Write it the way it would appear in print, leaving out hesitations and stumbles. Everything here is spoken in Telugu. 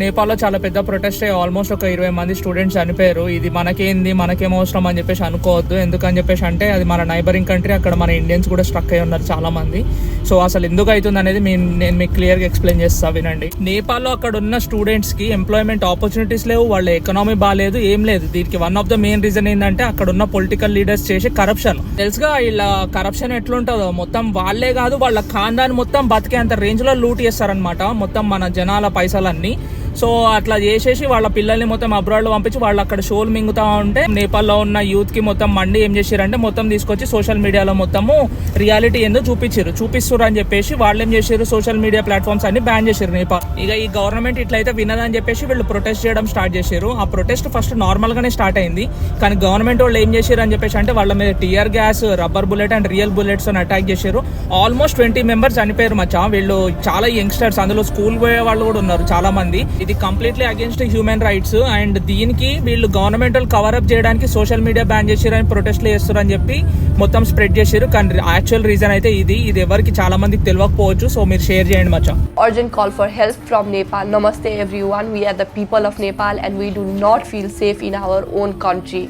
నేపాల్లో చాలా పెద్ద ప్రొటెస్ట్ అయ్యి ఆల్మోస్ట్ ఒక 20 మంది స్టూడెంట్స్ చనిపోయారు. ఇది మనకేం అవసరం అని చెప్పేసి అనుకోవద్దు. ఎందుకని చెప్పేసి అంటే అది మన నైబరింగ్ కంట్రీ, అక్కడ మన ఇండియన్స్ కూడా స్ట్రక్ అయి ఉన్నారు చాలా మంది. సో అసలు ఎందుకు అవుతుంది అనేది నేను మీకు క్లియర్గా ఎక్స్ప్లెయిన్ చేస్తా వినండి. నేపాల్లో అక్కడ ఉన్న స్టూడెంట్స్ కి ఎంప్లాయ్మెంట్ ఆపర్చునిటీస్ లేవు, వాళ్ళ ఎకనామీ బాగాలేదు, ఏం లేదు. దీనికి one of the main reason ఏంటంటే అక్కడ ఉన్న పొలిటికల్ లీడర్స్ చేసే కరప్షన్. తెలుసుగా ఇలా కరప్షన్ ఎట్లుంటుందో, మొత్తం వాళ్ళే కాదు వాళ్ళ ఖాందాన్ని మొత్తం బతికే అంత రేంజ్ లో లూట్ చేస్తారనమాట మొత్తం మన జనాల పైసలన్నీ. సో అట్లా చేసేసి వాళ్ళ పిల్లల్ని మొత్తం అబ్రాడ్ లో పంపించి వాళ్ళు అక్కడ షోలు మింగుతా ఉంటే నేపాల్లో ఉన్న యూత్ కి మొత్తం మండి ఏం చేశారంటే మొత్తం తీసుకొచ్చి సోషల్ మీడియాలో మొత్తము రియాలిటీ ఏందో చూపిస్తారు అని చెప్పేసి వాళ్ళు ఏం చేశారు, సోషల్ మీడియా ప్లాట్ఫామ్స్ అన్ని బ్యాన్ చేశారు నేపాల్. ఇక ఈ గవర్నమెంట్ ఇట్లయితే వినదని చెప్పేసి వీళ్ళు ప్రొటెస్ట్ చేయడం స్టార్ట్ చేశారు. ఆ ప్రొటెస్ట్ ఫస్ట్ నార్మల్ గానే స్టార్ట్ అయింది, కానీ గవర్నమెంట్ వాళ్ళు ఏం చేశారు అని చెప్పేసి అంటే వాళ్ళ మీద tear gas, rubber bullet and real bullets అని అటాక్ చేశారు. ఆల్మోస్ట్ 20 మెంబర్స్ చనిపోయారు మచ్చా. వీళ్ళు చాలా యంగ్స్టర్స్, అందులో స్కూల్ పోయే వాళ్ళు కూడా ఉన్నారు చాలా మంది. ఇది completely against human rights. And దీనికి వీళ్ళు గవర్నమెంటల్ కవర్ అప్ చేయడానికి సోషల్ మీడియా బ్యాన్ చేశారని ప్రొటెస్ట్లు చేస్తారు అని చెప్పి మొత్తం స్ప్రెడ్ చేశారు. కానీ యాక్చువల్ రీజన్ అయితే ఇది ఎవరికి చాలా మందికి తెలియకపోవచ్చు. సో మీరు షేర్ చేయండి మచ్చా. Urgent call for help from Nepal. Namaste everyone. We are the people of Nepal and we do not feel safe in our own country.